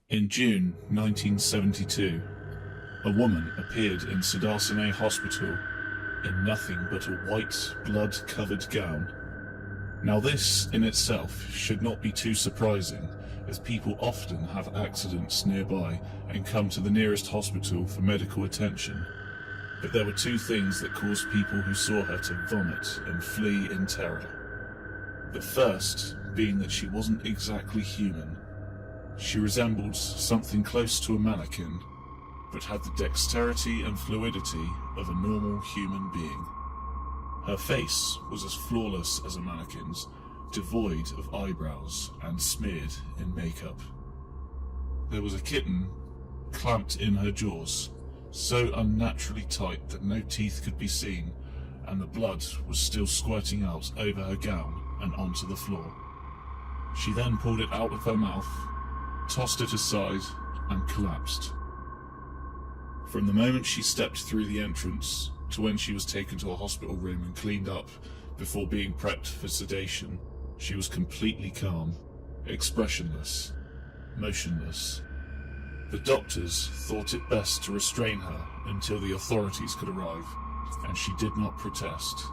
In June 1972, a woman appeared in Sudarsane Hospital in nothing but a white, blood-covered gown. Now this, in itself, should not be too surprising, as people often have accidents nearby and come to the nearest hospital for medical attention. But there were two things that caused people who saw her to vomit and flee in terror. The first being that she wasn't exactly human. She resembled something close to a mannequin, but had the dexterity and fluidity of a normal human being. Her face was as flawless as a mannequin's, devoid of eyebrows and smeared in makeup. There was a kitten clamped in her jaws, so unnaturally tight that no teeth could be seen, and the blood was still squirting out over her gown and onto the floor. She then pulled it out of her mouth, tossed it aside, and collapsed. From the moment she stepped through the entrance to when she was taken to a hospital room and cleaned up before being prepped for sedation, she was completely calm, expressionless, motionless. The doctors thought it best to restrain her until the authorities could arrive, and she did not protest.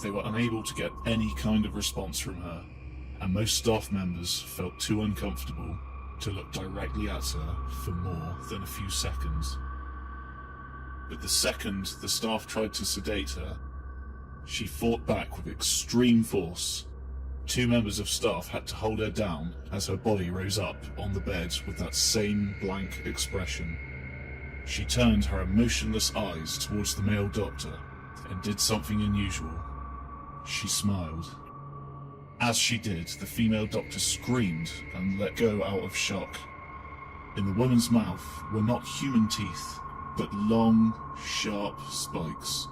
They were unable to get any kind of response from her, and most staff members felt too uncomfortable to look directly at her for more than a few seconds. But the second the staff tried to sedate her, she fought back with extreme force. Two members of staff had to hold her down as her body rose up on the bed with that same blank expression. She turned her emotionless eyes towards the male doctor and did something unusual. She smiled. As she did, the female doctor screamed and let go out of shock. In the woman's mouth were not human teeth, but long, sharp spikes.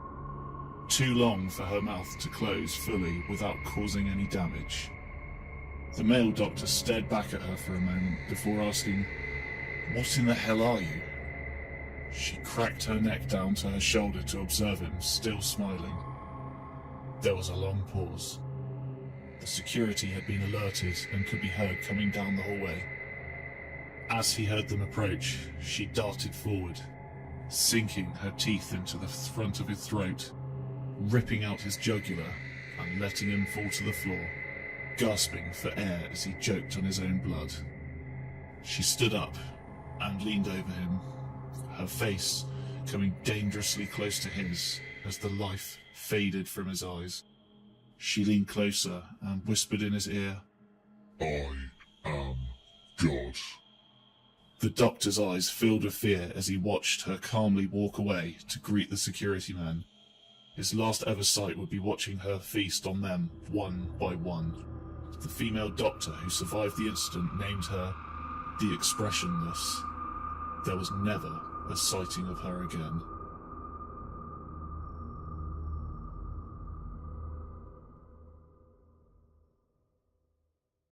Too long for her mouth to close fully without causing any damage. The male doctor stared back at her for a moment before asking, "What in the hell are you?" She cracked her neck down to her shoulder to observe him, still smiling. There was a long pause. The security had been alerted and could be heard coming down the hallway. As he heard them approach, she darted forward, sinking her teeth into the front of his throat, ripping out his jugular and letting him fall to the floor, gasping for air as he choked on his own blood. She stood up and leaned over him, her face coming dangerously close to his as the life faded from his eyes. She leaned closer and whispered in his ear, "I am God." The doctor's eyes filled with fear as he watched her calmly walk away to greet the security men. His last ever sight would be watching her feast on them one by one. The female doctor who survived the incident named her the Expressionless. There was never a sighting of her again.